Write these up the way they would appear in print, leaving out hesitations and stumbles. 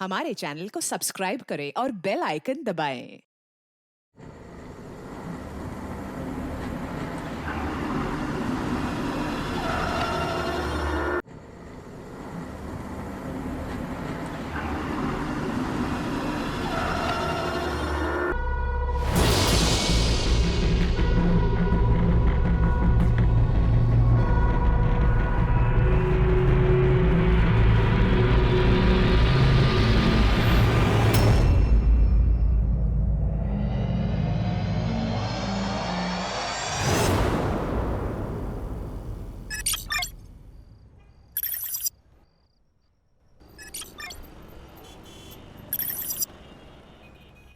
हमारे चैनल को सब्सक्राइब करें और बेल आइकन दबाएं।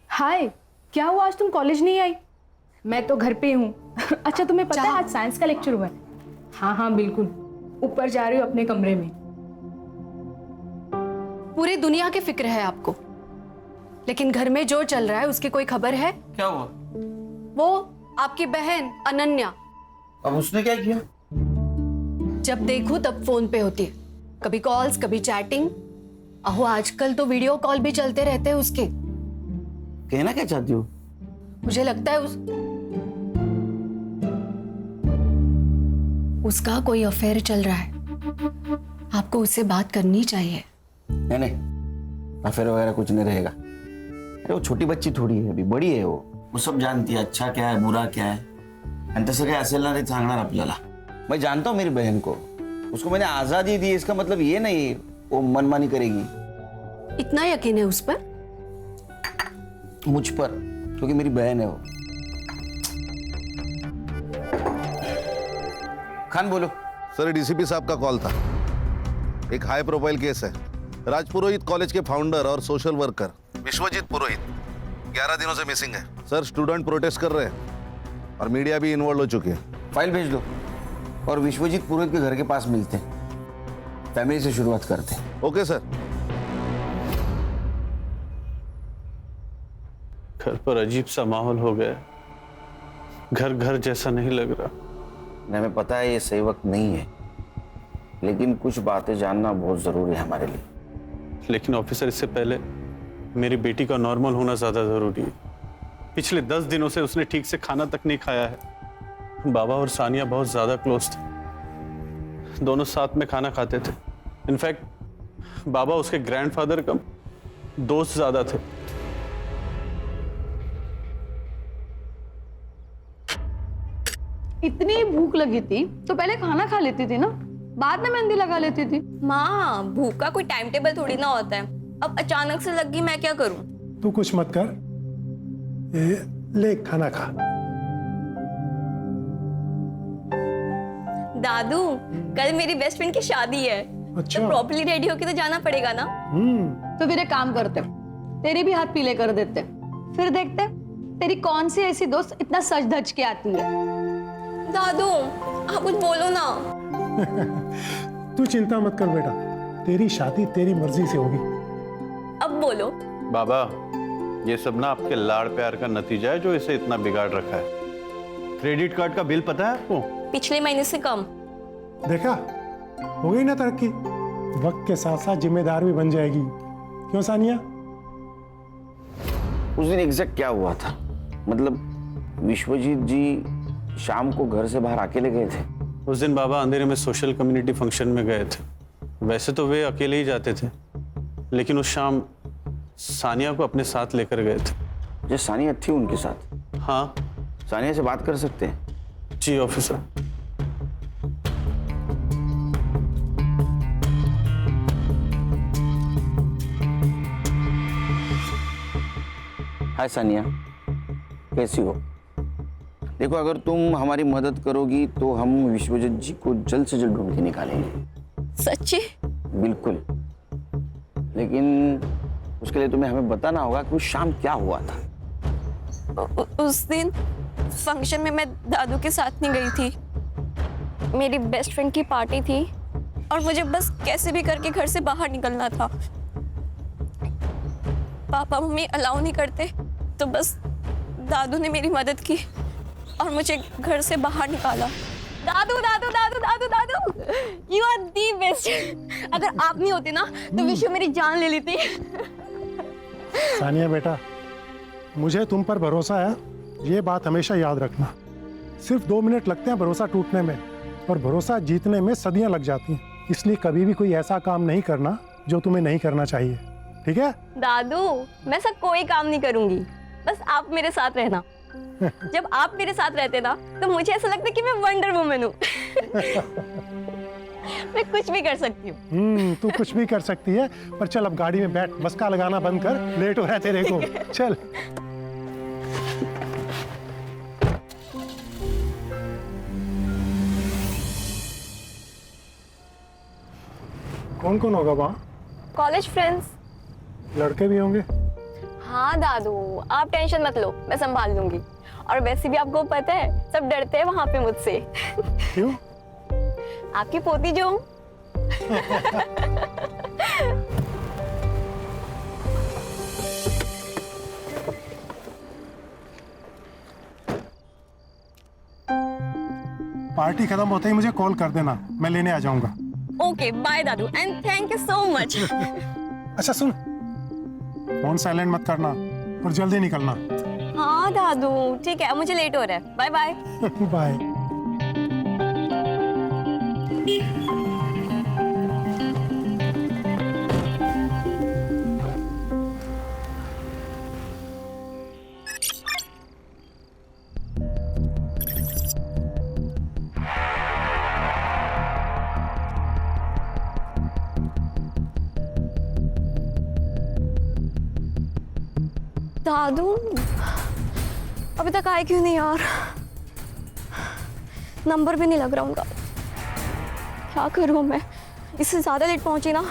हाय, क्या हुआ आज तुम कॉलेज नहीं आई? मैं तो घर पे हूँ। अच्छा तुम्हें पता है आज साइंस का लेक्चर हुआ है? हाँ बिल्कुल, ऊपर जा रही हूँ अपने कमरे में। पूरी दुनिया की फिक्र है आपको, लेकिन घर में जो चल रहा है उसकी कोई खबर है? क्या हुआ? वो आपकी बहन अनन्या, अब उसने क्या किया? जब देखूं तब फोन पे होती है, कभी कॉल्स कभी चैटिंग। अहो आजकल तो वीडियो कॉल भी चलते रहते हैं उसके। कहना क्या चाहती हो? मुझे लगता है उसका कोई अफेयर चल रहा है। आपको उससे बात करनी चाहिए। नहीं, अफेयर वगैरह कुछ नहीं रहेगा। अरे वो छोटी बच्ची थोडी है, अभी बड़ी है वो सब जानती है अच्छा क्या है बुरा क्या है, आणि तसं काय असेल ना ते सांगणार आपल्याला। मैं जानता हूँ मेरी बहन को, उसको मैंने आजादी दी, इसका मतलब ये नहीं वो मनमानी करेगी। इतना यकीन है उस पर? मुझ पर, क्योंकि मेरी बहन है वो। खान बोलो। सर, डीसीपी साहब का कॉल था। एक हाई प्रोफाइल केस है। राजपुरोहित कॉलेज के फाउंडर और सोशल वर्कर विश्वजीत पुरोहित 11 दिनों से मिसिंग है। सर, स्टूडेंट प्रोटेस्ट कर रहे हैं और मीडिया भी इन्वॉल्व हो चुकी है। फाइल भेज दो और विश्वजीत पुरोहित के घर के पास मिलते हैं। फैमिली से शुरुआत करते हैं। Okay sir. घर पर अजीब सा माहौल हो गया। घर घर जैसा नहीं लग रहा। हमें पता है ये सही वक्त नहीं है, लेकिन कुछ बातें जानना बहुत जरूरी है हमारे लिए। लेकिन ऑफिसर, इससे पहले मेरी बेटी का नॉर्मल होना ज्यादा जरूरी है। पिछले 10 दिनों से उसने ठीक से खाना तक नहीं खाया है। बाबा और सानिया बहुत ज्यादा क्लोज थे, दोनों साथ में खाना खाते थे। इनफैक्ट बाबा उसके ग्रैंडफादर का दोस्त ज्यादा थे। इतनी भूख लगी थी तो पहले खाना खा लेती थी ना, बाद में मेहंदी लगा लेती थी। माँ, भूख का कोई टाइम टेबल थोड़ी ना होता है। अब अचानक से लग गई, मैं क्या करूं? तू कुछ मत कर, ले खाना खा। दादू, कल मेरी बेस्ट फ्रेंड की शादी है। अच्छा। तो प्रॉपर्ली रेडी होके तो जाना पड़ेगा ना। तो फिर एक काम करते, तेरी भी हाथ पीले कर देते, फिर देखते तेरी कौन सी ऐसी दोस्त इतना सज धज के आती है। दादू, आप कुछ बोलो ना। तू चिंता मत कर बेटा, तेरी शादी तेरी मर्जी से होगी। अब बोलो। बाबा, ये सब ना आपके लाड़ प्यार का नतीजा है जो इसे इतना बिगाड़ रखा है। क्रेडिट कार्ड का बिल पता है आपको? पिछले महीने से कम। देखा, हो गई ना तरक्की। वक्त के साथ साथ जिम्मेदार भी बन जाएगी। क्यों सानिया? उस दिन एग्जैक्ट क्या हुआ था? मतलब विश्वजीत जी शाम को घर से बाहर अकेले गए थे? उस दिन बाबा अंधेरे में सोशल कम्युनिटी फंक्शन में गए थे। वैसे तो वे अकेले ही जाते थे, लेकिन उस शाम सानिया को अपने साथ लेकर गए थे। जो सानिया थी उनके साथ? हाँ। सानिया से बात कर सकते हैं? जी ऑफिसर। हाय सानिया, कैसी हो? देखो, अगर तुम हमारी मदद करोगी तो हम विश्वजीत जी को जल्द से जल्द ढूंढ के निकालेंगे। सच्ची? बिल्कुल, लेकिन उसके लिए तुम्हें हमें बताना होगा कि उस शाम क्या हुआ था। उस दिन फंक्शन में मैं दादू के साथ नहीं गई थी। मेरी बेस्ट फ्रेंड की पार्टी थी और मुझे बस कैसे भी करके घर से बाहर निकलना था। पापा मम्मी अलाउ नहीं करते, तो बस दादू ने मेरी मदद की और मुझे घर से बाहर निकाला। दादू दादू दादू दादू दादू, यू आर दी बेस्ट। अगर आप नहीं होते ना तो विश्व मेरी जान ले लेती। सानिया बेटा, मुझे तुम पर भरोसा है, ये बात हमेशा याद रखना। सिर्फ 2 मिनट लगते हैं भरोसा टूटने में, और भरोसा जीतने में सदियां लग जाती हैं। इसलिए कभी भी कोई ऐसा काम नहीं करना जो तुम्हें नहीं करना चाहिए, ठीक है? दादू, मैं सब कोई काम नहीं करूंगी, बस आप मेरे साथ रहना। जब आप मेरे साथ रहते ना तो मुझे ऐसा लगता है कि मैं वंडर वुमन हूँ। मैं कुछ भी कर सकती हूँ। तू कुछ भी कर सकती है, पर चल अब गाड़ी में बैठ, मस्का लगाना बंद कर, लेट हो रहा है तेरे को। चल। कौन कौन होगा वहाँ? College friends. लड़के भी होंगे? हाँ दादू, आप टेंशन मत लो, मैं संभाल लूंगी। और वैसे भी आपको पता है, सब डरते हैं वहां पे मुझसे। क्यों? आपकी पोती जो हूँ। पार्टी खत्म होते ही मुझे कॉल कर देना, मैं लेने आ जाऊंगा। ओके बाय दादू, and thank you so much. अच्छा सुन, फोन साइलेंट मत करना और जल्दी निकलना। हाँ दादू, ठीक है, मुझे लेट हो रहा है। Bye bye. बाय। दादू अभी तक आए क्यों नहीं यार? नंबर भी नहीं लग रहा उनका। क्या करूं मैं? इससे ज्यादा लेट पहुंची ना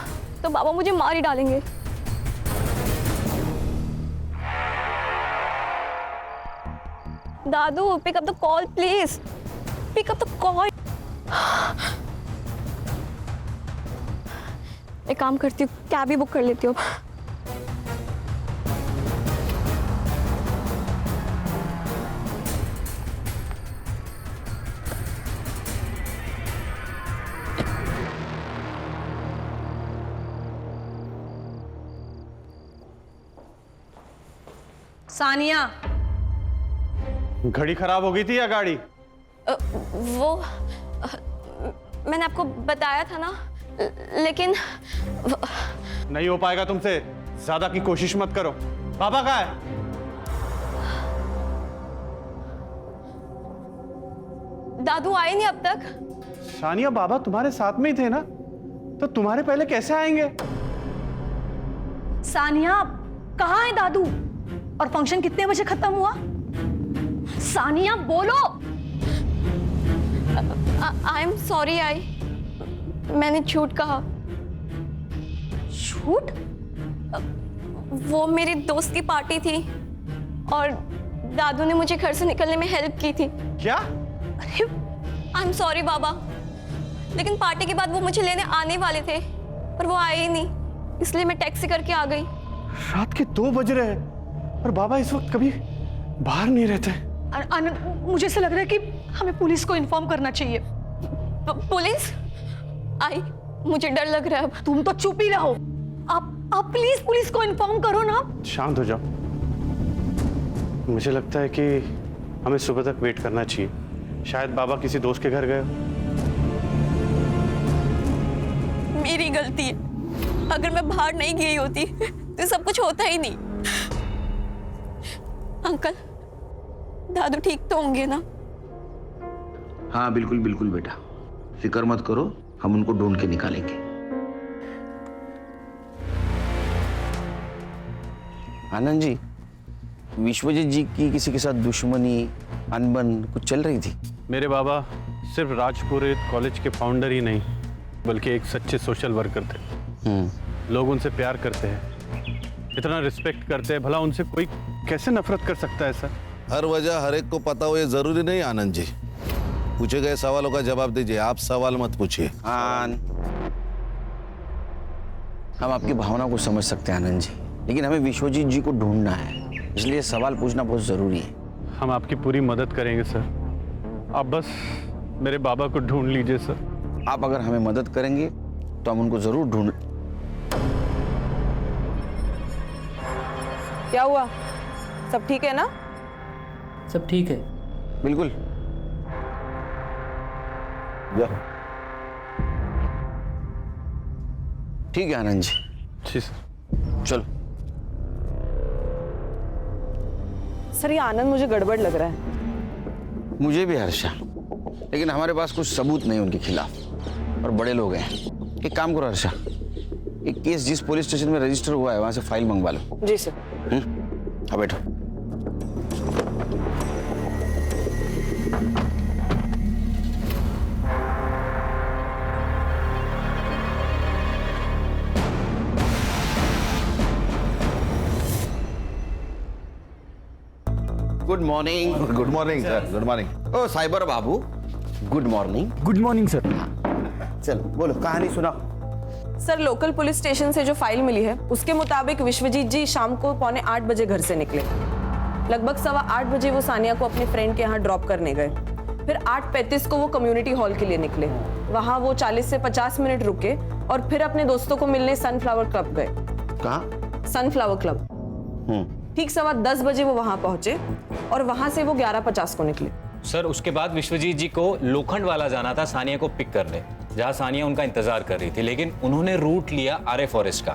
तो बाबा मुझे मार ही डालेंगे। दादू pick up the call please, pick up the call. एक काम करती हूँ, कैब ही बुक कर लेती हूँ। सानिया, घड़ी खराब हो गई थी या गाड़ी? मैंने आपको बताया था ना, लेकिन नहीं हो पाएगा तुमसे, ज्यादा की कोशिश मत करो। पापा कहाँ है? दादू आए नहीं अब तक। सानिया, बाबा तुम्हारे साथ में ही थे ना, तो तुम्हारे पहले कैसे आएंगे? सानिया, कहाँ है दादू? और फंक्शन कितने बजे खत्म हुआ? सानिया बोलो। आई एम सॉरी, मैंने झूठ कहा। झूठ? वो मेरी दोस्त की पार्टी थी और दादू ने मुझे घर से निकलने में हेल्प की थी। क्या? अरे आई एम सॉरी बाबा, लेकिन पार्टी के बाद वो मुझे लेने आने वाले थे पर वो आए ही नहीं, इसलिए मैं टैक्सी करके आ गई। रात के 2 बज रहे हैं और बाबा इस वक्त कभी बाहर नहीं रहते। आनंद, मुझे ऐसा लग रहा है कि हमें पुलिस को इन्फॉर्म करना चाहिए। पुलिस? आई, मुझे डर लग रहा है अब। तुम तो चुप ही रहो। आप प्लीज पुलिस को इन्फॉर्म करो ना। शांत हो जाओ। मुझे लगता है कि हमें सुबह तक वेट करना चाहिए। शायद बाबा किसी दोस्त के घर गए हो। मेरी गलती है, अगर मैं बाहर नहीं गई होती तो सब कुछ होता ही नहीं। अंकल, दादू ठीक तो होंगे ना? हाँ बिल्कुल बिल्कुल बेटा, फिक्र मत करो, हम उनको ढूंढ के निकालेंगे। आनंद जी, विश्वजीत जी की किसी के साथ दुश्मनी, अनबन कुछ चल रही थी? मेरे बाबा सिर्फ राजपुरोहित कॉलेज के फाउंडर ही नहीं, बल्कि एक सच्चे सोशल वर्कर थे। लोग उनसे प्यार करते हैं, इतना रिस्पेक्ट करते हैं, भला उनसे कोई कैसे नफरत कर सकता है सर? हर वजह हर एक को पता हो ये जरूरी नहीं आनंद जी। पूछे गए सवालों का जवाब दीजिए, आप सवाल मत पूछिए। हम आपकी भावना को समझ सकते हैं आनंद जी, लेकिन हमें विश्वजीत जी को ढूंढना है, इसलिए सवाल पूछना बहुत जरूरी है। हम आपकी पूरी मदद करेंगे सर, आप बस मेरे बाबा को ढूंढ लीजिए सर। आप अगर हमें मदद करेंगे तो हम उनको जरूर ढूंढ। क्या हुआ? सब ठीक है ना? सब ठीक है। बिल्कुल। जा। ठीक है आनंद जी। जी सर। चलो। सर ये आनंद मुझे गड़बड़ लग रहा है। मुझे भी हर्षा, लेकिन हमारे पास कुछ सबूत नहीं उनके खिलाफ और बड़े लोग हैं। एक काम करो हर्षा, एक केस जिस पुलिस स्टेशन में रजिस्टर हुआ है वहां से फाइल मंगवा लो। जी सर। अब बैठो। Good morning. Good morning sir, good morning. ओ साइबर बाबू, good morning. Good morning sir. चलो बोलो, कहानी सुनाओ। सर लोकल पुलिस स्टेशन से जो फाइल मिली है उसके मुताबिक विश्वजीत जी शाम को 7:45 बजे घर से निकले। लगभग 8:15 बजे वो सानिया को अपने फ्रेंड के यहाँ ड्रॉप करने गए। फिर 8:35 को वो कम्युनिटी हॉल के लिए निकले। वहाँ वो 40 से 50 मिनट रुके और फिर अपने दोस्तों को मिलने सनफ्लावर क्लब गए। कहाँ? Sunflower club. ठीक 10:15 बजे वो वहाँ पहुंचे और वहाँ से वो 11:50 को निकले। सर उसके बाद विश्वजीत जी को लोखंड वाला जाना था सानिया को पिक करने, जहां सानिया उनका इंतजार कर रही थी, लेकिन उन्होंने रूट लिया आर्य फॉरेस्ट का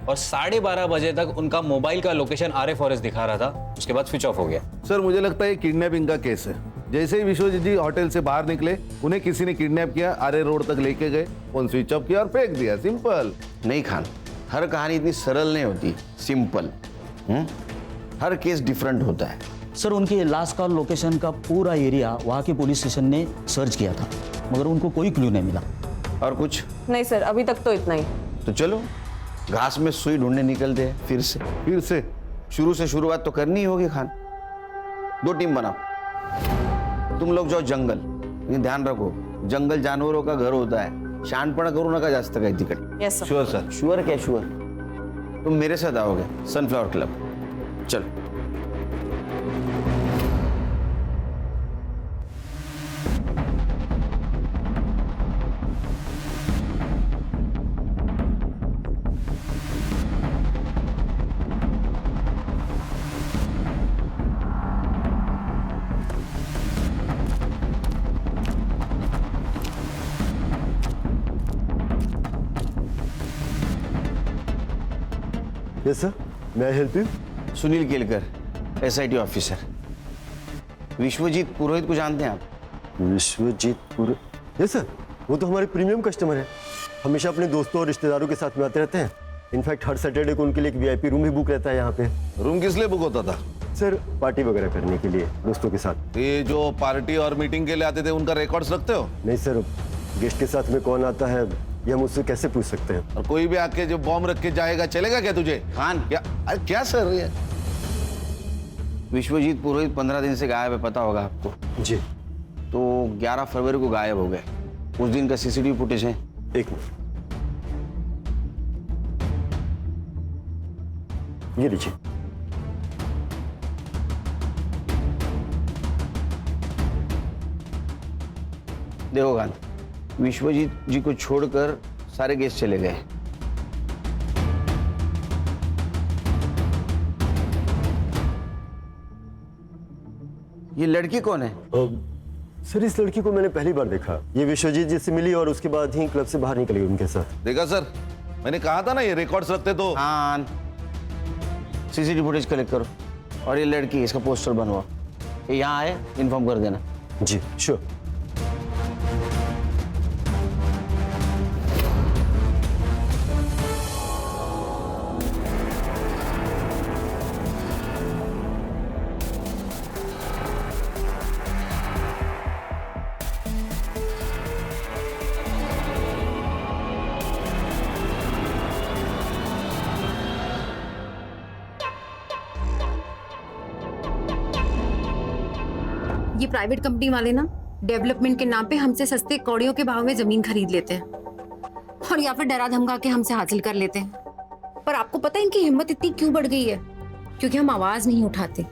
और 12:30 बजे तक उनका मोबाइल का लोकेशन आर्य फॉरेस्ट दिखा रहा था। उसके बाद स्विच ऑफ हो गया। सर मुझे लगता है किडनैपिंग का केस है। जैसे ही विश्वजीत जी होटल से बाहर निकले उन्हें किसी ने किडनैप किया, आर्य रोड तक लेके गए, फोन स्विच ऑफ किया और फेंक दिया। सिंपल। नहीं खान, हर कहानी इतनी सरल नहीं होती, सिंपल। हर केस डिफरेंट होता है। सर उनके लास्ट कॉल लोकेशन का पूरा एरिया वहाँ के पुलिस स्टेशन ने सर्च किया था, मगर उनको कोई क्लू नहीं मिला। और कुछ नहीं सर, अभी तक तो इतना ही। तो चलो घास में सुई ढूंढने निकलते हैं फिर से। शुरू से शुरुआत तो करनी ही होगी खान। 2 टीम बनाओ, तुम लोग जाओ जंगल, लेकिन ध्यान रखो जंगल जानवरों का घर होता है, शहाणपणा करू नका जास्त काही तिकडे। Yes sir. Sure sir. Sure क्या श्योर? तुम मेरे साथ आओगे सनफ्लावर क्लब। चलो। Yes sir, may I help you? Sunil Kelkar, SIT officer. Vishwajeet Purohit को जानते हैं आप? विश्वजीत पुरोहित? यस सर, वो तो हमारे प्रीमियम कस्टमर है। हमेशा अपने दोस्तों और रिश्तेदारों के साथ में आते रहते हैं। इनफैक्ट हर सैटरडे को उनके लिए एक VIP रूम भी बुक रहता है यहाँ पे। रूम किस लिए बुक होता था? सर पार्टी वगैरह करने के लिए दोस्तों के साथ। ये जो पार्टी और मीटिंग के लिए आते थे उनका रिकॉर्ड्स रखते हो? नहीं सर, गेस्ट के साथ में कौन आता है ये हम उससे कैसे पूछ सकते हैं? और कोई भी आके जो बॉम्ब रख के जाएगा चलेगा क्या तुझे? खान क्या? अरे क्या सर ये? विश्वजीत पुरोहित 15 दिन से गायब है, पता होगा आपको। जी। तो 11 फरवरी को गायब हो गए। उस दिन का CCTV फुटेज है। एक मिनट, ये लीजिए। देखो खान, विश्वजीत जी को छोड़कर सारे गेस्ट चले गए। ये लड़की कौन है? सर इस लड़की को मैंने पहली बार देखा। ये विश्वजीत जी से मिली और उसके बाद ही क्लब से बाहर निकली उनके साथ। देखा सर, मैंने कहा था ना ये रिकॉर्ड्स रखते तो। हाँ, CCTV फुटेज कलेक्ट करो और ये लड़की, इसका पोस्टर बनवाओ। ये यहाँ आए, इन्फॉर्म कर देना। जी श्योर। ये प्राइवेट कंपनी वाले ना डेवलपमेंट के नाम पे हमसे सस्ते कौड़ियों के भाव में जमीन खरीद लेते हैं और या फिर डरा धमका के हमसे हासिल कर लेते हैं। पर आपको पता है इनकी हिम्मत इतनी क्यों बढ़ गई है? क्योंकि हम आवाज नहीं उठाते,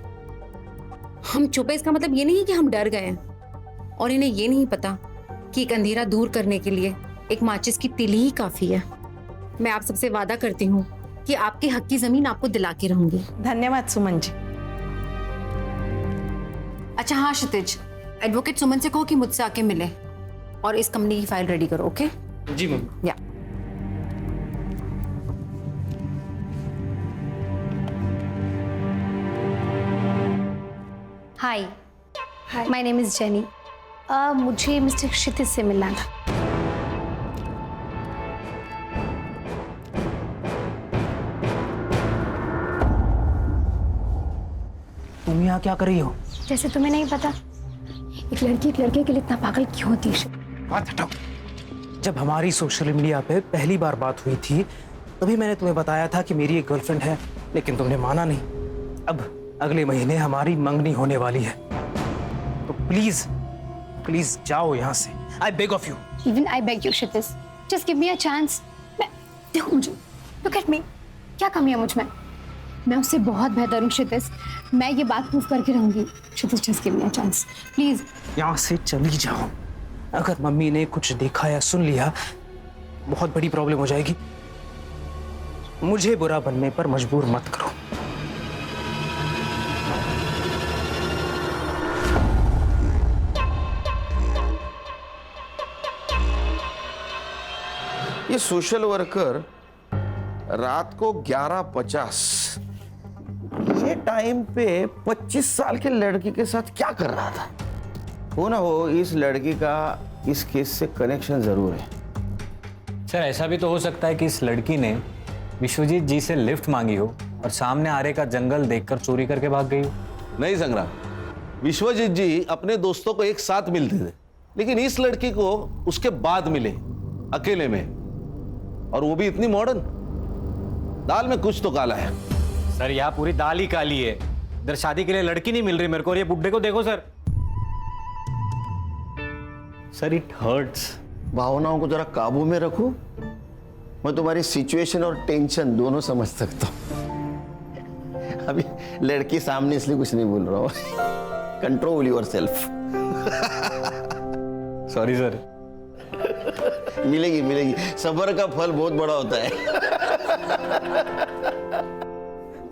हम चुप है। इसका मतलब ये नहीं है कि हम डर गए हैं और इन्हें ये नहीं पता कि एक अंधेरा दूर करने के लिए एक माचिस की तिली ही काफी है। मैं आप सबसे वादा करती हूँ कि आपके हक की जमीन आपको दिला के रहूंगी। धन्यवाद सुमन जी। अच्छा हाँ क्षितिज, एडवोकेट सुमन से कहो कि मुझसे आके मिले और इस कंपनी की फाइल रेडी करो। ओके जी मैम। या हाय, माय नेम इज जेनी। मुझे मिस्टर क्षितिज से मिलना था। तुम यहाँ क्या कर रही हो? जैसे तुम्हें नहीं पता, एक लड़की एक लड़के के लिए इतना पागल क्यों होती है? बात हटाओ। जब हमारी सोशल मीडिया पे पहली बार बात हुई थी तभी मैंने तुम्हें बताया था कि मेरी एक गर्लफ्रेंड है, लेकिन तुमने माना नहीं। अब अगले महीने हमारी मंगनी होने वाली है, तो प्लीज प्लीज जाओ यहाँ से। I beg of you. Even I beg you Kshitij, just give me a chance. मैं देखो मुझे, लुक एट मी, क्या कमी है मुझ में? मैं उससे बहुत बेहतर हूँ क्षितिज, मैं ये बात प्रूव करके रहूंगी। Kshitij just give me a chance please. यहाँ से चली जाओ। अगर मम्मी ने कुछ देखा या सुन लिया बहुत बड़ी प्रॉब्लम हो जाएगी। मुझे बुरा बनने पर मजबूर मत करो। ये सोशल वर्कर रात को 11:50 ये टाइम पे 25 साल के लड़की के साथ क्या कर रहा था? हो ना हो इस लड़की का इस केस से कनेक्शन जरूर है। सर ऐसा भी तो हो सकता है कि इस लड़की ने विश्वजीत जी से लिफ्ट मांगी हो और सामने आरे का जंगल देखकर चोरी करके भाग गई हो। नहीं संग्राम, विश्वजीत जी अपने दोस्तों को एक साथ मिलते थे, लेकिन इस लड़की को उसके बाद मिले अकेले में, और वो भी इतनी मॉडर्न। दाल में कुछ तो काला है। सर यहाँ पूरी दाल ही काली है। इधर शादी के लिए लड़की नहीं मिल रही मेरे को, और ये बुड्ढे को देखो सर। Sir it hurts. भावनाओं को जरा काबू में रखो। मैं तुम्हारी सिचुएशन और टेंशन दोनों समझ सकता हूं। अभी लड़की सामने इसलिए कुछ नहीं बोल रहा हूं। Control yourself. Sorry sir. मिलेगी मिलेगी, सब्र का फल बहुत बड़ा होता है।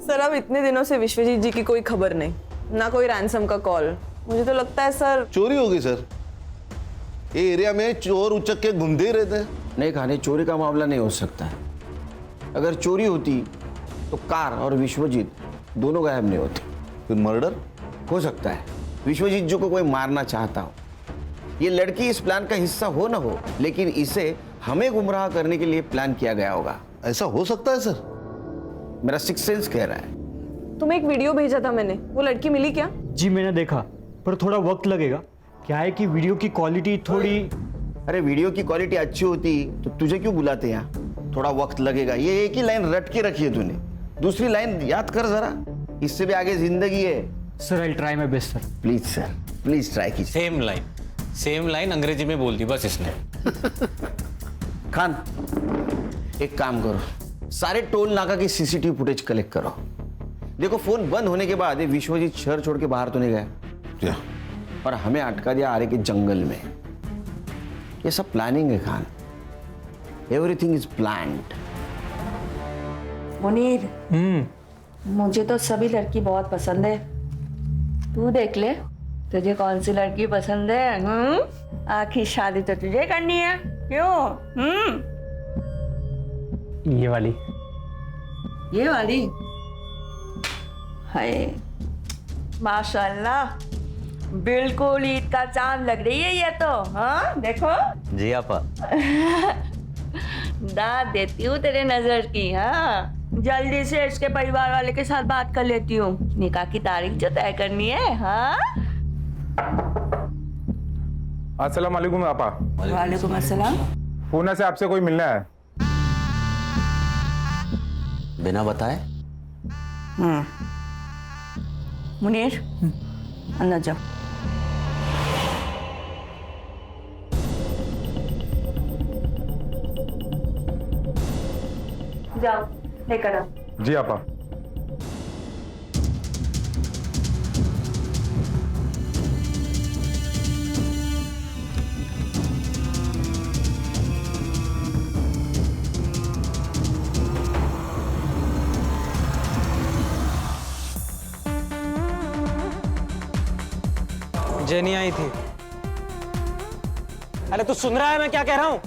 सर अब इतने दिनों से विश्वजीत जी की कोई खबर नहीं, ना कोई रैंसम का कॉल। मुझे तो लगता है सर चोरी होगी सर। ये एरिया में चोर उचक के घूमते ही रहते हैं। नहीं खाने, चोरी का मामला नहीं हो सकता है। अगर चोरी होती तो कार और विश्वजीत दोनों गायब नहीं होते। फिर मर्डर हो सकता है। विश्वजीत जी को कोई मारना चाहता हो, ये लड़की इस प्लान का हिस्सा हो ना हो, लेकिन इसे हमें गुमराह करने के लिए प्लान किया गया होगा। ऐसा हो सकता है सर? मेरा सिक्स सेंस कह रहा है। तुम्हें एक वीडियो भेजा था मैंने, वो लड़की मिली क्या? जी मैंने देखा, पर थोड़ा वक्त लगेगा। क्या है कि वीडियो की क्वालिटी थोड़ी। अरे वीडियो की क्वालिटी अच्छी होती तो तुझे क्यों बुलाते यहाँ? थोड़ा वक्त लगेगा। ये एक ही लाइन रट के रखी है तूने, दूसरी लाइन याद कर जरा। इससे भी आगे जिंदगी है। Sir I try my best sir. Please sir, please try कीजिए। सेम लाइन अंग्रेजी में बोल दी बस इसने। खान एक काम करो, सारे टोल नाका की सीसीटीवी फुटेज कलेक्ट करो। देखो फोन बंद होने के बाद ये विश्वजीत शहर छोड़ के बाहर तो नहीं गया, और हमें अटका दिया आरे के जंगल में। ये सब प्लानिंग है Khan. Everything is planned. Munir, मुझे तो सभी लड़की बहुत पसंद है। तू देख ले तुझे कौन सी लड़की पसंद है। आखिर शादी तो तुझे करनी है, क्यों? ये वाली। ये वाली? हाय माशाल्लाह, बिल्कुल ईद का चांद लग रही है ये तो। हाँ देखो। जी आपा। दाद देती हूँ तेरे नजर की। हाँ जल्दी से इसके परिवार वाले के साथ बात कर लेती हूँ, निकाह की तारीख जो तय करनी है। हाँ अस्सलाम वालेकुम आपा। वालेकुम अस्सलाम। पूना से आपसे कोई मिलना है। बिना बताए? मुनीर अंदर जाओ। जाओ लेकर आओ। जी आपा। जेनी आई थी। अरे तू सुन रहा है मैं क्या कह रहा हूँ?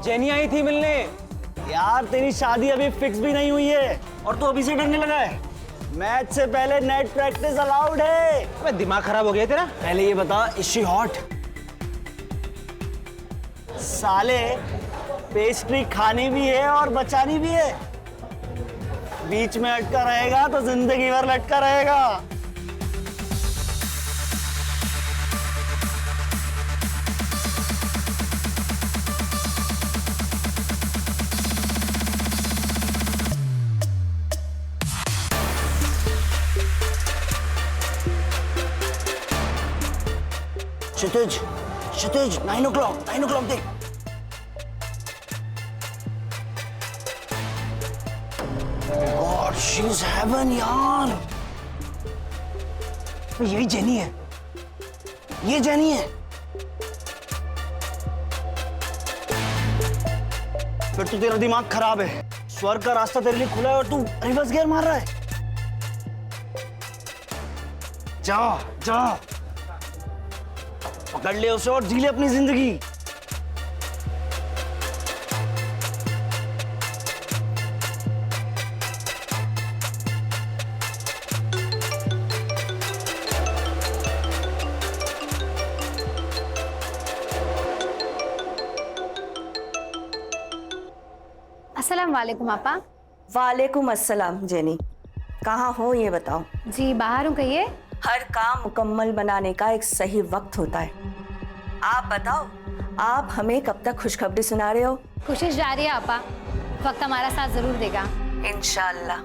जेनी आई थी मिलने। यार तेरी शादी अभी फिक्स भी नहीं हुई है और तू अभी से डरने लगा है। मैच से पहले नेट प्रैक्टिस अलाउड है। अबे दिमाग खराब हो गया तेरा? पहले ये बता, इज शी हॉट? साले पेस्ट्री खानी भी है और बचानी भी है। बीच में अटका रहेगा तो जिंदगी भर लटका रहेगा। क्षितिज 9 o'clock देख। God, she's heaven यार। यही जेनी है, ये जेनी है। फिर तो तेरा दिमाग खराब है। स्वर्ग का रास्ता तेरे लिए खुला है और तू रिवर्स गियर मार रहा है। जा जा, पकड़ ले उसे और जी ले अपनी जिंदगी। अस्सलाम वालेकुम आपा। वालेकुम अस्सलाम। जेनी, कहाँ हो ये बताओ? जी बाहर हूँ, कहिए। हर काम मुकम्मल बनाने का एक सही वक्त होता है। आप बताओ, आप हमें कब तक खुशखबरी सुना रहे हो? कोशिश जारी है आपा, वक्त हमारा साथ जरूर देगा इंशाल्लाह।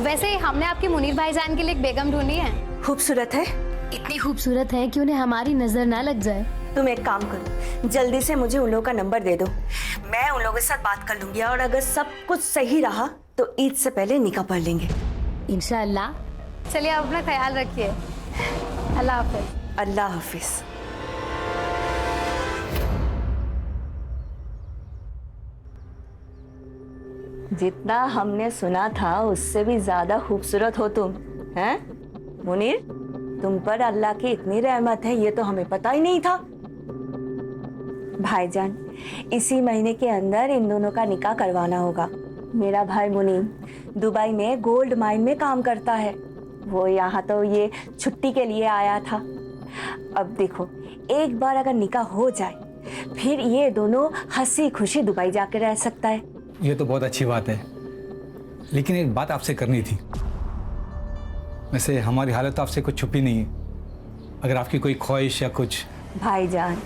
वैसे हमने आपके मुनीर भाईजान के लिए एक बेगम ढूंढी है। खूबसूरत है? इतनी खूबसूरत है कि उन्हें हमारी नजर ना लग जाए। तुम एक काम करो, जल्दी से मुझे उन लोगों का नंबर दे दो। मैं उन लोगों के साथ बात कर लूंगी और अगर सब कुछ सही रहा तो ईद से पहले निकाह पढ़ लेंगे इंशाल्लाह। चलिए आप अपना ख्याल रखिए। अल्लाह हाफिज। अल्लाह हाफिज। जितना हमने सुना था उससे भी ज्यादा खूबसूरत हो तुम, हैं? मुनीर, तुम पर अल्लाह की इतनी रहमत है ये तो हमें पता ही नहीं था। भाईजान, इसी महीने के अंदर इन दोनों का निकाह करवाना होगा। मेरा भाई मुनीर दुबई में गोल्ड माइन में काम करता है। वो यहाँ तो ये छुट्टी के लिए आया था। अब देखो, एक बार अगर निकाह हो जाए फिर ये दोनों हंसी खुशी दुबई जाकर रह सकता है। ये तो बहुत अच्छी बात है, लेकिन एक बात आपसे करनी थी। वैसे हमारी हालत तो आपसे कुछ छुपी नहीं है, अगर आपकी कोई ख्वाहिश या कुछ। भाईजान,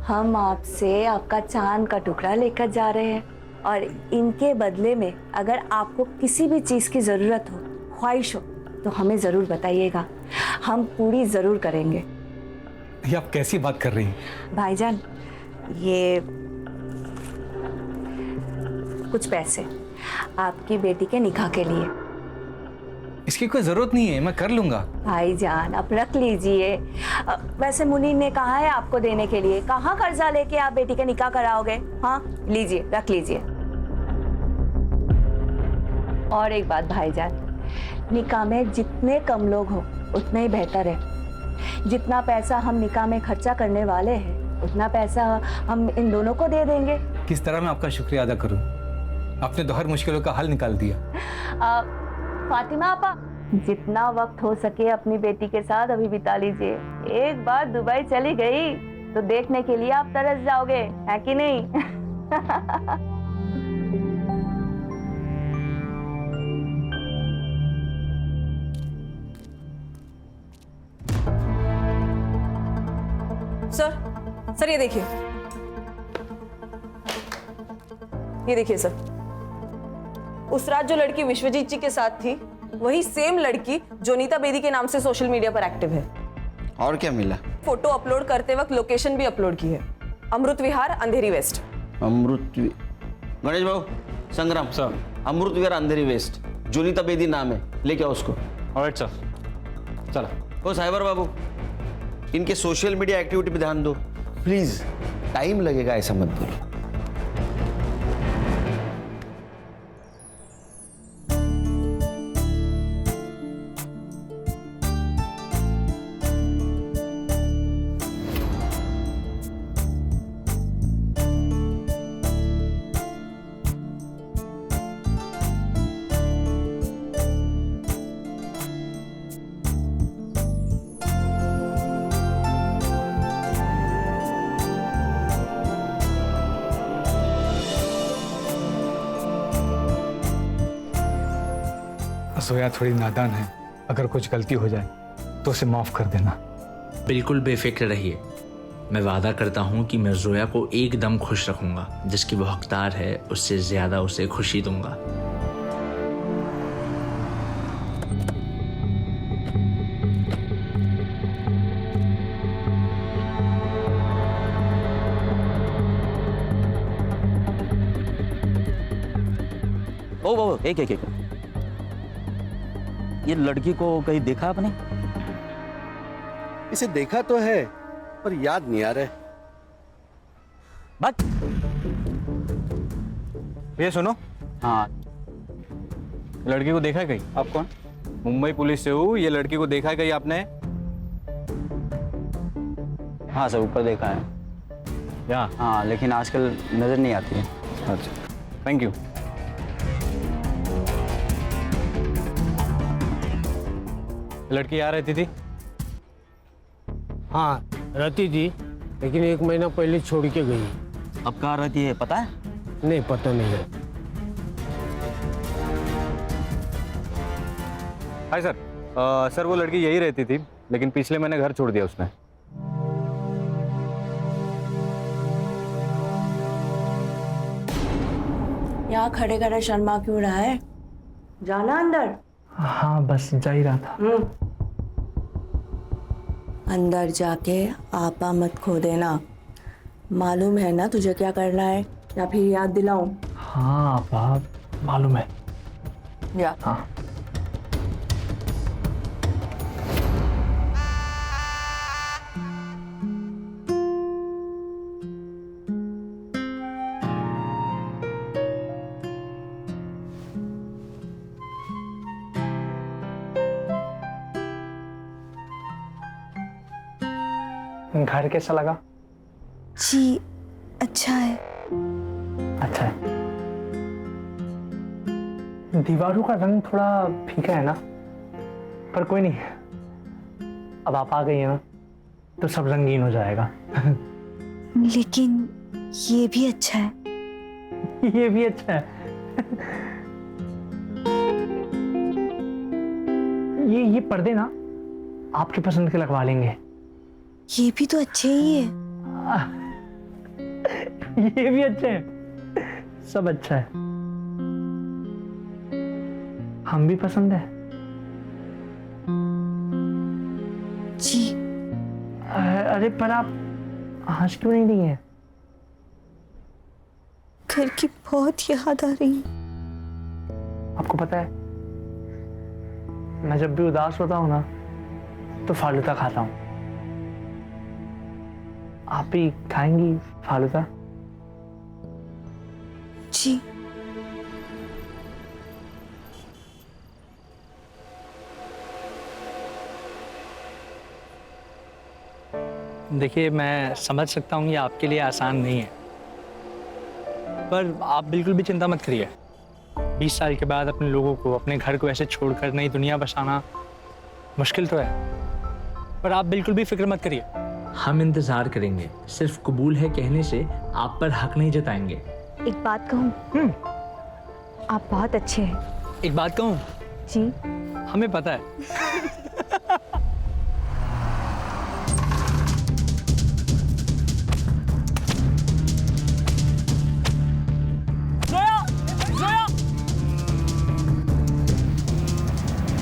हम आपसे आपका चांद का टुकड़ा लेकर जा रहे हैं और इनके बदले में अगर आपको किसी भी चीज की जरूरत हो, ख्वाहिश हो, तो हमें जरूर बताइएगा, हम पूरी जरूर करेंगे। ये आप कैसी बात कर रही हैं? भाईजान, ये कुछ पैसे आपकी बेटी के निकाह के लिए। इसकी कोई जरूरत नहीं है, मैं कर लूंगा। भाईजान, आप रख लीजिए। वैसे मुनीर ने कहा है आपको देने के लिए। कहाँ कर्जा लेके आप बेटी के निकाह कराओगे? हाँ, लीजिए, रख लीजिए। और एक बात भाईजान, निकाह में जितने कम लोग हो उतने ही बेहतर है। जितना पैसा हम निकाह में खर्चा करने वाले हैं उतना पैसा हम इन दोनों को दे देंगे। किस तरह मैं आपका शुक्रिया अदा करूं? आपने तो हर मुश्किलों का हल निकाल दिया। फातिमा आपा, जितना वक्त हो सके अपनी बेटी के साथ अभी बिता लीजिए। एक बार दुबई चली गई तो देखने के लिए आप तरस जाओगे, है कि नहीं? सर ये देखिए, सर, उस रात जो लड़की विश्वजीत जी के साथ थी वही सेम लड़की जोनीता बेदी के नाम से सोशल मीडिया पर एक्टिव है। और क्या मिला? फोटो अपलोड करते वक्त लोकेशन भी अपलोड की है, अमृत विहार, अंधेरी वेस्ट। गणेश बाबू, संग्राम सर, अमृत विहार, अंधेरी वेस्ट, जोनीता बेदी नाम है, लेके आओ उसको। ऑलराइट सर, चलो। ओ साइबर बाबू, इनके सोशल मीडिया एक्टिविटी पे ध्यान दो प्लीज। टाइम लगेगा ऐसा मत बोलो। जोया थोड़ी नादान है, अगर कुछ गलती हो जाए तो उसे माफ कर देना। बिल्कुल बेफिक्र रहिए, मैं वादा करता हूँ कि मैं जोया को एकदम खुश रखूंगा। जिसकी वो हकदार है उससे ज्यादा उसे खुशी दूंगा। ओ एक एक एक ये लड़की को कहीं देखा आपने? इसे देखा तो है पर याद नहीं आ रहा है। बात ये सुनो। हाँ, लड़की को देखा है कहीं? आप कौन? मुंबई पुलिस से हूँ। ये लड़की को देखा है कहीं आपने? हाँ सर, ऊपर देखा है। यहाँ? हाँ, लेकिन आजकल नजर नहीं आती है। अच्छा, थैंक यू। लड़की यहाँ रहती थी? हाँ रहती थी, लेकिन 1 महीना पहले छोड़ के गई। अब कहाँ रहती है पता है? नहीं, पता नहीं है। Hi sir. सर वो लड़की यही रहती थी, लेकिन पिछले महीने घर छोड़ दिया उसने। यहाँ खड़े खड़े शर्मा क्यों रहा है? जाना अंदर। हाँ बस जा ही रहा था। अंदर जाके आपा मत खो देना। मालूम है ना तुझे क्या करना है, या फिर याद दिलाऊं? हाँ आपा मालूम है। या हाँ। घर कैसा लगा? जी अच्छा है। अच्छा है। दीवारों का रंग थोड़ा फीका है ना, पर कोई नहीं, अब आप आ गई हैं ना तो सब रंगीन हो जाएगा। लेकिन ये भी अच्छा है। ये भी अच्छा है। ये पर्दे ना आपकी पसंद के लगवा लेंगे। ये भी तो अच्छे ही है। ये भी अच्छे हैं, सब अच्छा है। हम भी पसंद है। जी। अरे पर आप हंस क्यों नहीं रही हैं? घर की बहुत याद आ रही है। आपको पता है, मैं जब भी उदास होता हूँ ना तो फालूदा खाता हूँ। आप भी खाएंगी फालूदा? जी। देखिए मैं समझ सकता हूँ ये आपके लिए आसान नहीं है, पर आप बिल्कुल भी चिंता मत करिए। 20 साल के बाद अपने लोगों को, अपने घर को ऐसे छोड़कर नई दुनिया बसाना मुश्किल तो है, पर आप बिल्कुल भी फिक्र मत करिए। हम इंतजार करेंगे, सिर्फ कबूल है कहने से आप पर हक नहीं जताएंगे। एक बात कहूँ, आप बहुत अच्छे हैं। एक बात कहूँ? जी। हमें पता है।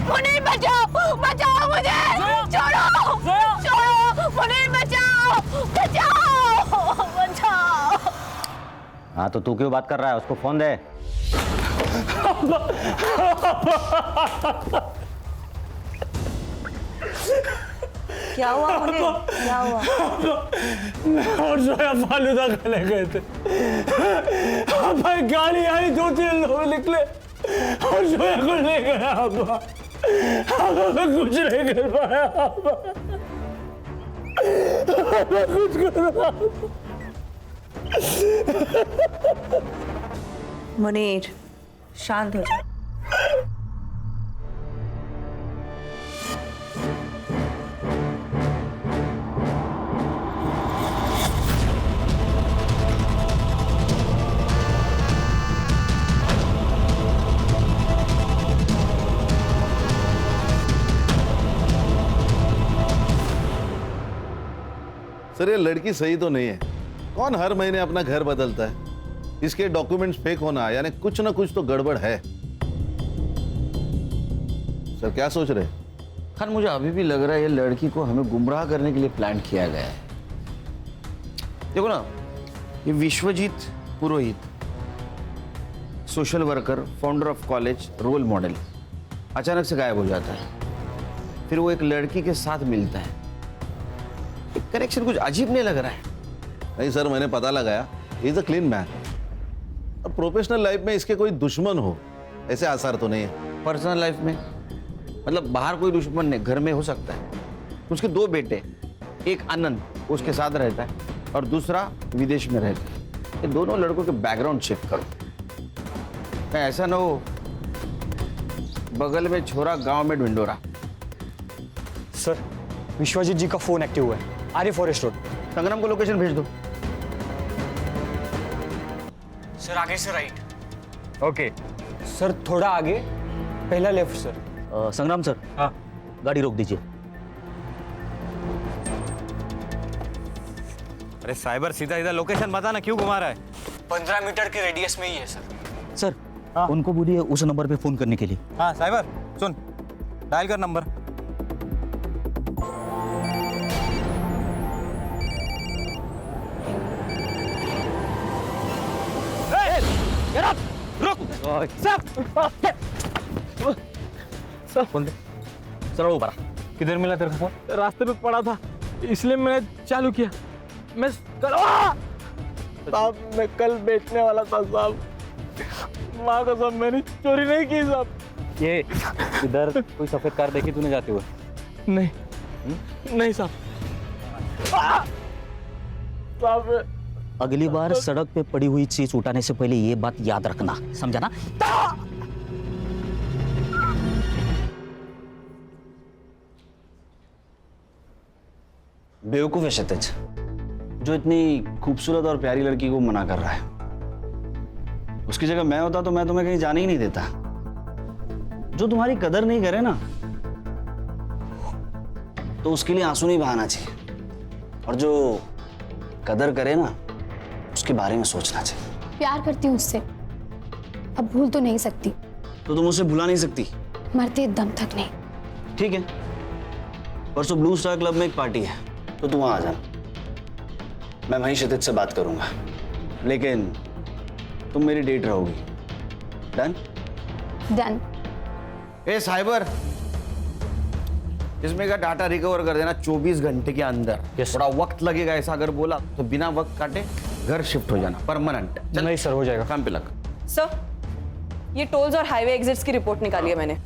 मुनीर बचाओ, बचाओ मुझे, छोड़ो, छोड़ो, मुनीर बचाओ, बचाओ, बचाओ। हाँ तो तू क्यों बात कर रहा है? उसको फोन दे। क्या हुआ मुनीर? क्या हुआ? और जोया फालूदा खाने गए थे। भाई गाड़ी आई, 2-3 लोग निकले और जोया को ले गया। मैं कुछ नहीं कर पाया। मैं कुछ कर रहा। मुनीर शांत हो जा। सर ये लड़की सही तो नहीं है। कौन हर महीने अपना घर बदलता है? इसके डॉक्यूमेंट्स फेक होना यानी कुछ ना कुछ तो गड़बड़ है। सर क्या सोच रहे? खान मुझे अभी भी लग रहा है ये लड़की को हमें गुमराह करने के लिए प्लान किया गया है। देखो ना, ये Vishwajeet Purohit, social worker, founder of college, role model, अचानक से गायब हो जाता है। फिर वो एक लड़की के साथ मिलता है। कनेक्शन कुछ अजीब नहीं लग रहा है? नहीं सर, मैंने पता लगाया, he is a clean man. और प्रोफेशनल लाइफ में इसके कोई दुश्मन हो ऐसे आसार तो नहीं है। पर्सनल लाइफ में मतलब बाहर कोई दुश्मन नहीं, घर में हो सकता है। उसके 2 बेटे, एक आनंद उसके साथ रहता है और दूसरा विदेश में रहता है। ये दोनों लड़कों के बैकग्राउंड चेक करो, कहीं ऐसा ना हो बगल में छोरा गांव में ढिंडोरा। सर विश्वजीत जी का फोन एक्टिव हुआ है, आर्य फॉरेस्ट रोड। संग्राम को लोकेशन भेज दो। सर आगे से राइट। ओके सर, थोड़ा आगे, पहला लेफ्ट सर। संग्राम सर, हाँ गाड़ी रोक दीजिए। अरे साइबर, सीधा सीधा लोकेशन बता ना, क्यों घुमा रहा है? 15 मीटर के रेडियस में ही है सर। सर उनको बोलिए उस नंबर पे फोन करने के लिए। हाँ साइबर सुन, डायल कर नंबर। सर वो बड़ा किधर मिला तेरे को फोन? रास्ते पे पड़ा था, इसलिए मैंने चालू किया। मैं साहब मैं कल बेचने वाला था साहब, माँ कसम मैंने चोरी नहीं की साहब। ये इधर कोई सफेद कार देखी तूने जाते हुए? नहीं नहीं साहब। साहब अगली बार सड़क पे पड़ी हुई चीज उठाने से पहले ये बात याद रखना, समझा ना? बेवकूफ है क्षितिज, जो इतनी खूबसूरत और प्यारी लड़की को मना कर रहा है। उसकी जगह मैं होता तो मैं तुम्हें कहीं जाने ही नहीं देता। जो तुम्हारी कदर नहीं करे ना, तो उसके लिए आंसू नहीं बहाना चाहिए, और जो कदर करे ना, उसके बारे में सोचना चाहिए। प्यार करती हूँ उससे, अब भूल तो नहीं सकती। तो तुम उसे भुला नहीं सकती? मरते दम तक नहीं। ठीक है, परसों ब्लू स्टार क्लब में एक पार्टी है, तो तुम वहां आ जाना। मैं वहीं क्षितिज से बात करूंगा, लेकिन तुम मेरी डेट रहोगी। डन? डन। ए साइबर, इसमें का डाटा रिकवर कर देना 24 घंटे के अंदर। थोड़ा वक्त लगेगा, ऐसा अगर बोला तो बिना वक्त काटे घर शिफ्ट हो जाना, परमानेंट। नहीं सर, हो जाएगा। काम पे लग। सर ये टोल्स और हाईवे एग्जिट्स की रिपोर्ट निकाली है मैंने।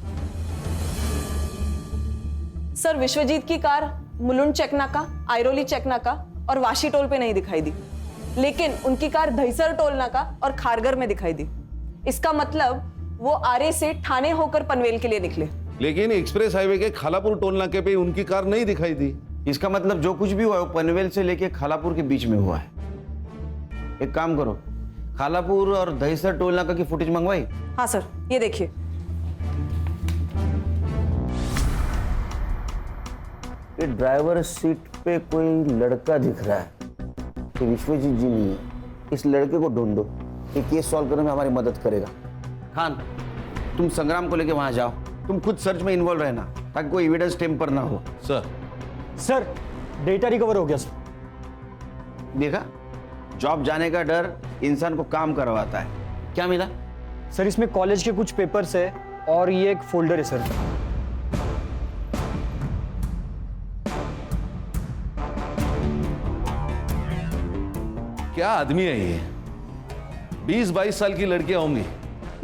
सर विश्वजीत की कार मुलुंड चेक नाका, आयरोली चेक नाका और वाशी टोल पे नहीं दिखाई दी, लेकिन उनकी कार दहीसर टोल नाका और खारगर में दिखाई दी। इसका मतलब वो आरे से ठाणे होकर पनवेल के लिए निकले। लेकिन एक्सप्रेस हाईवे के खालापुर टोल नाके पे उनकी कार नहीं दिखाई दी। इसका मतलब जो कुछ भी हुआ है वो पनवेल से लेके खालापुर के बीच में हुआ है। एक काम करो, खालापुर और दहीसर टोल नाका की फुटेज मंगवाई? हाँ सर, ये देखिए। ये ड्राइवर सीट पे कोई लड़का दिख रहा है, तो विश्वजीत जी नहीं है। इस लड़के को ढूंढो, ये केस सॉल्व करने में हमारी मदद करेगा। खान, तुम संग्राम को लेके वहां जाओ, तुम खुद सर्च में इन्वॉल्व रहना ताकि कोई एविडेंस टेम्पर ना हो। सर डेटा रिकवर हो गया सर। देखा, जॉब जाने का डर इंसान को काम करवाता है। क्या मिला? सर इसमें कॉलेज के कुछ पेपर्स है और ये एक फोल्डर है सर। क्या आदमी है ये? 20-22 साल की लड़कियां होंगी।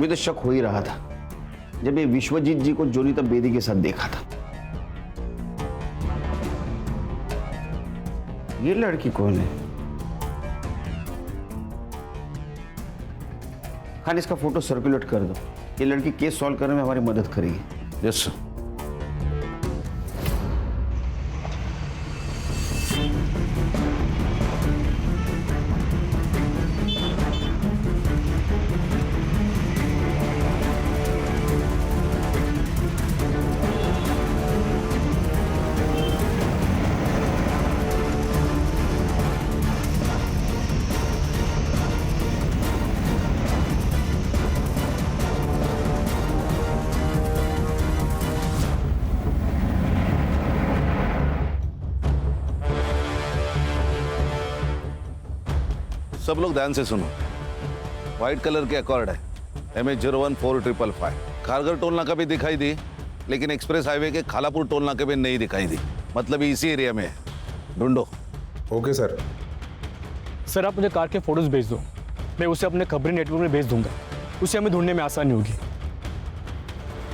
मुझे तो शक हो ही रहा था जब ये विश्वजीत जी को जोनीता बेदी के साथ देखा था। ये लड़की कौन है? खान, इसका फोटो सर्कुलेट कर दो। ये लड़की केस सॉल्व करने में हमारी मदद करेगी। Yes sir. सब लोग ध्यान से सुनो। व्हाइट कलर के अकॉर्ड है, MH014555। खारघर टोल नाका भी दिखाई दी, लेकिन एक्सप्रेस हाईवे के खालापुर टोल नाके पे नहीं दिखाई दी। मतलब इसी एरिया में है। ढूंढो। Okay sir. सर आप मुझे कार के फोटोज भेज दो, मैं उसे अपने खबरी नेटवर्क में भेज दूंगा, उसे हमें ढूंढने में आसानी होगी।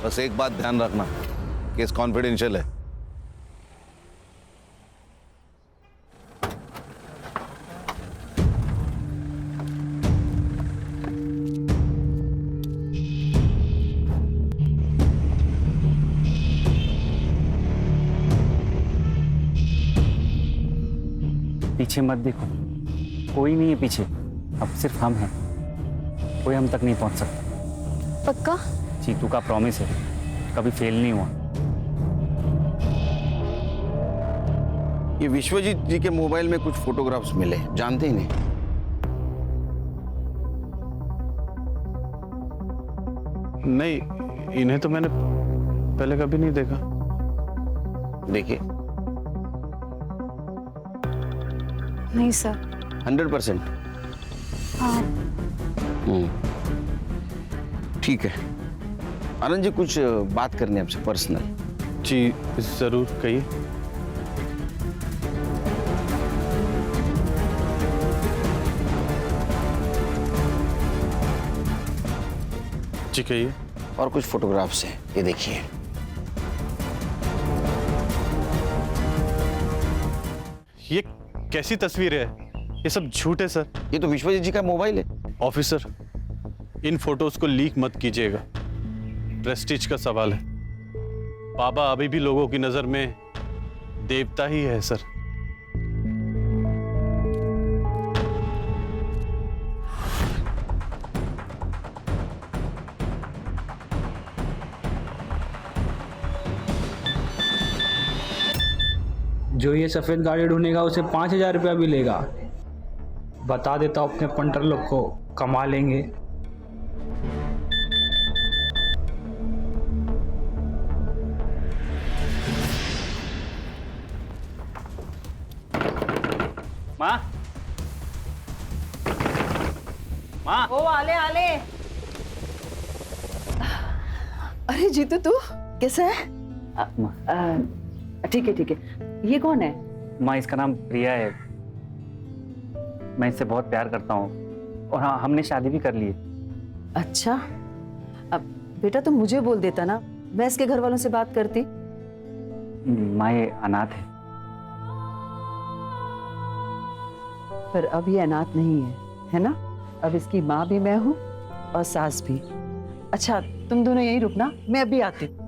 बस एक बात ध्यान रखना, केस कॉन्फिडेंशियल है। पीछे मत देखो, कोई नहीं है पीछे, अब सिर्फ हम हैं। कोई हम तक नहीं पहुंच सकता। पक्का? चीतू का प्रॉमिस है, कभी फेल नहीं हुआ। ये विश्वजीत जी के मोबाइल में कुछ फोटोग्राफ्स मिले, जानते ही नहीं। नहीं, इन्हें तो मैंने पहले कभी नहीं देखा। देखिए। नहीं सर। 100%? हाँ। ठीक है। आनंद जी, कुछ बात करनी है आपसे पर्सनल। जी जरूर, कहिए। जी कहिए। और कुछ फोटोग्राफ्स हैं, ये देखिए। ये कैसी तस्वीर है? ये सब झूठ है सर। ये तो विश्वजीत जी का मोबाइल है। ऑफिसर, इन फोटोज को लीक मत कीजिएगा, प्रेस्टीज का सवाल है। बाबा अभी भी लोगों की नजर में देवता ही है सर। जो ये सफेद गाड़ी ढूंढेगा उसे 5,000 रुपया भी लेगा। बता देता हूं अपने पंटर लोग को, कमा लेंगे। माँ, माँ। ओ आले आले। अरे जीतू, तू कैसा है? ठीक है ठीक है। ये कौन है? माँ, इसका नाम प्रिया है। मैं इससे बहुत प्यार करता हूँ और हाँ, हमने शादी भी कर ली है। अच्छा, अब बेटा तुम मुझे बोल देता ना, मैं इसके घर वालों से बात करती। माँ, ये अनाथ है। पर अब ये अनाथ नहीं है ना? अब इसकी माँ भी मैं हूँ और सास भी। अच्छा, तुम दोनों यहीं रुकना, मैं अभी आती हूँ।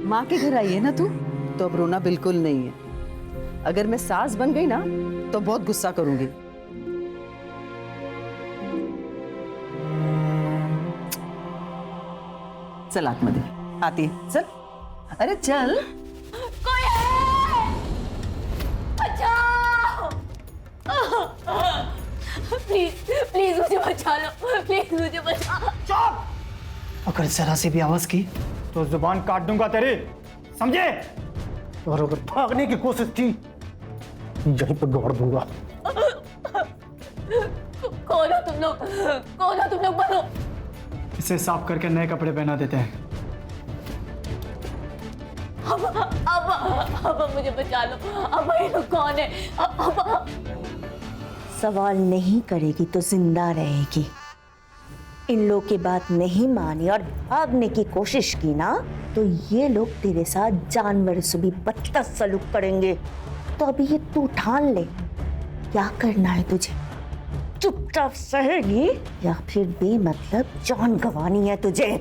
माँ के घर आई है ना तू, तो अब रोना बिल्कुल नहीं है। अगर मैं सास बन गई ना तो बहुत गुस्सा करूंगी। चल आत्मदे, आती है, चल। अरे चल। कोई है? बचाओ! प्लीज प्लीज मुझे बचा लो, प्लीज मुझे बचाओ। चुप! अगर जरा सी भी आवाज की तो जुबान काट दूंगा तेरी, समझे? और अगर भागने की कोशिश की यहीं पर गाड़ दूंगा। कौन हो तुम लोग? कौन हो तुम लोग? बोलो। इसे साफ करके नए कपड़े पहना देते हैं। अब मुझे बचा लो। अब ये लोग कौन है? अब सवाल नहीं करेगी तो जिंदा रहेगी। इन लोग की बात नहीं मानी और भागने की कोशिश की ना, तो ये लोग तेरे साथ जानवर से भी बदतर सलूक करेंगे। तो अभी ये तू ठान ले, क्या करना है तुझे? चुपचाप सहेगी या फिर बेमतलब जान गंवानी है तुझे?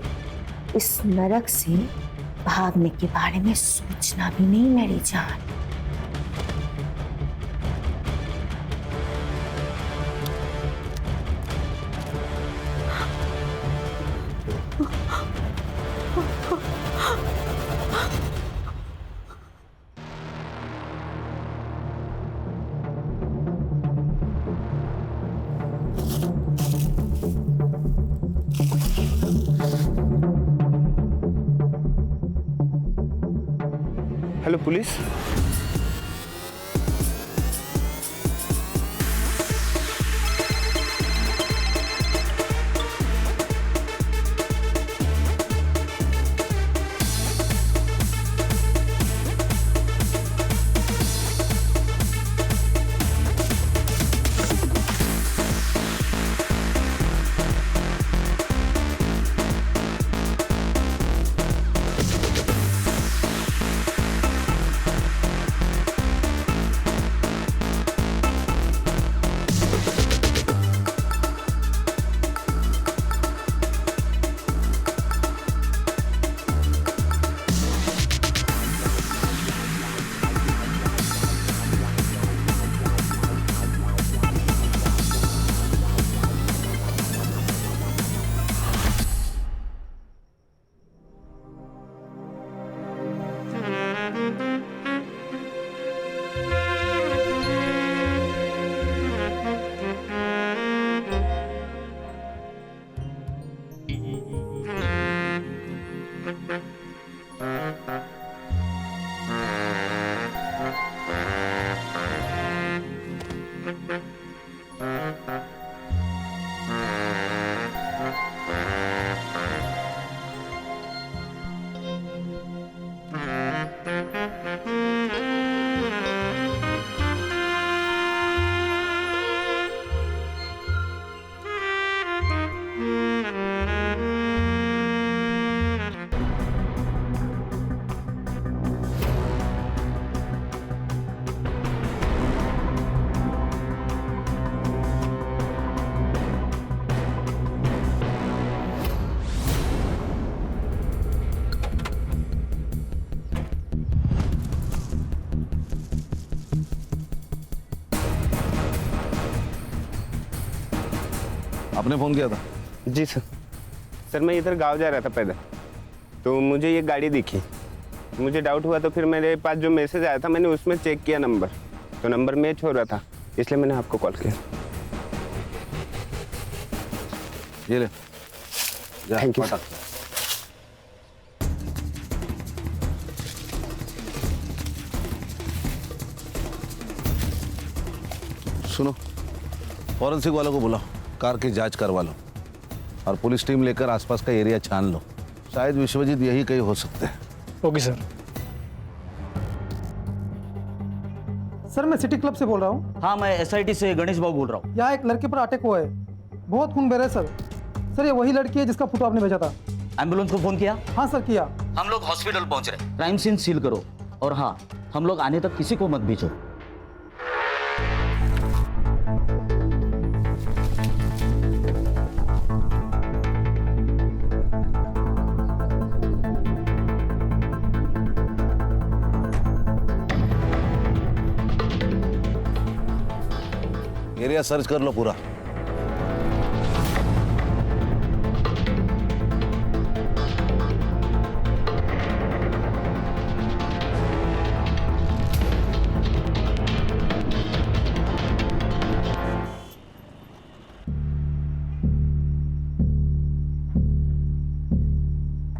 इस नरक से भागने के बारे में सोचना भी नहीं मेरी जान। Hello police. आपने फोन किया था? जी सर। सर मैं इधर गांव जा रहा था पैदल, तो मुझे ये गाड़ी दिखी, मुझे डाउट हुआ, तो फिर मेरे पास जो मैसेज आया था मैंने उसमें चेक किया नंबर, तो नंबर मैच हो रहा था, इसलिए मैंने आपको कॉल किया। ये ले। Thank you. सुनो, फॉरेंसिक वालों को बुलाओ, कार की जांच करवा लो और पुलिस टीम लेकर आसपास का एरिया छान लो। शायद विश्वजीत यही कहीं हो सकते हैं। Okay sir. सर मैं सिटी क्लब से बोल रहा हूँ। हाँ, मैं एसआईटी से गणेश बाबू बोल रहा हूँ। यहाँ एक लड़के पर अटैक हुआ है, बहुत खून बह रहा है सर। सर ये वही लड़की है जिसका फोटो आपने भेजा था। एम्बुलेंस को फोन किया? हाँ सर किया। हम लोग हॉस्पिटल पहुंच रहे, क्राइम सीन सील करो, और हाँ, हम लोग आने तक किसी को मत भेजो। एरिया सर्च कर लो पूरा।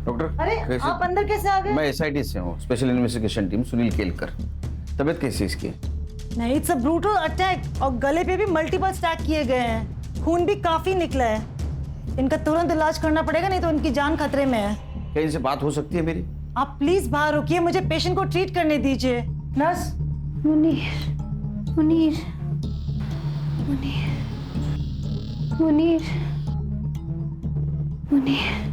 डॉक्टर, अरे आप अंदर कैसे आ गए? मैं एसआईटी से हूँ, special investigation team, Sunil Kelkar. तबीयत कैसी इसकी? नहीं, इट्स अ ब्रूटल अटैक और गले पे भी मल्टीपल स्टैक किए गए हैं, खून भी काफी निकला है। इनका तुरंत इलाज करना पड़ेगा, नहीं तो इनकी जान खतरे में है। क्या इनसे बात हो सकती है मेरी? आप प्लीज बाहर रुकिए, मुझे पेशेंट को ट्रीट करने दीजिए। नर्स। मुनीर, मुनीर, मुनीर, मुनीर, मुनीर।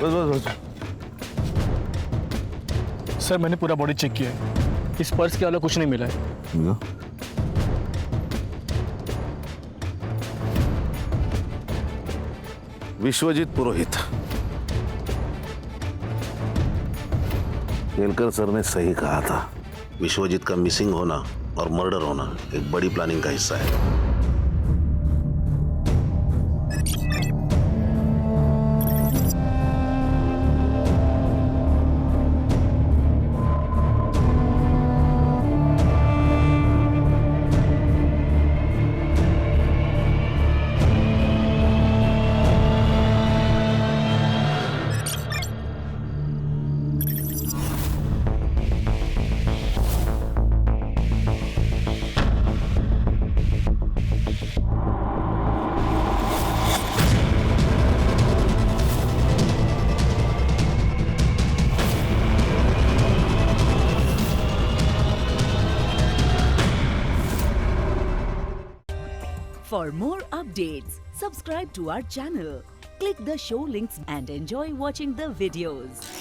बस। सर मैंने पूरा बॉडी चेक किया है, इस पर्स के अलावा कुछ नहीं मिला है। विश्वजीत पुरोहित। केलकर सर ने सही कहा था, विश्वजीत का मिसिंग होना और मर्डर होना एक बड़ी प्लानिंग का हिस्सा है। For more updates, subscribe to our channel, click the show links and enjoy watching the videos.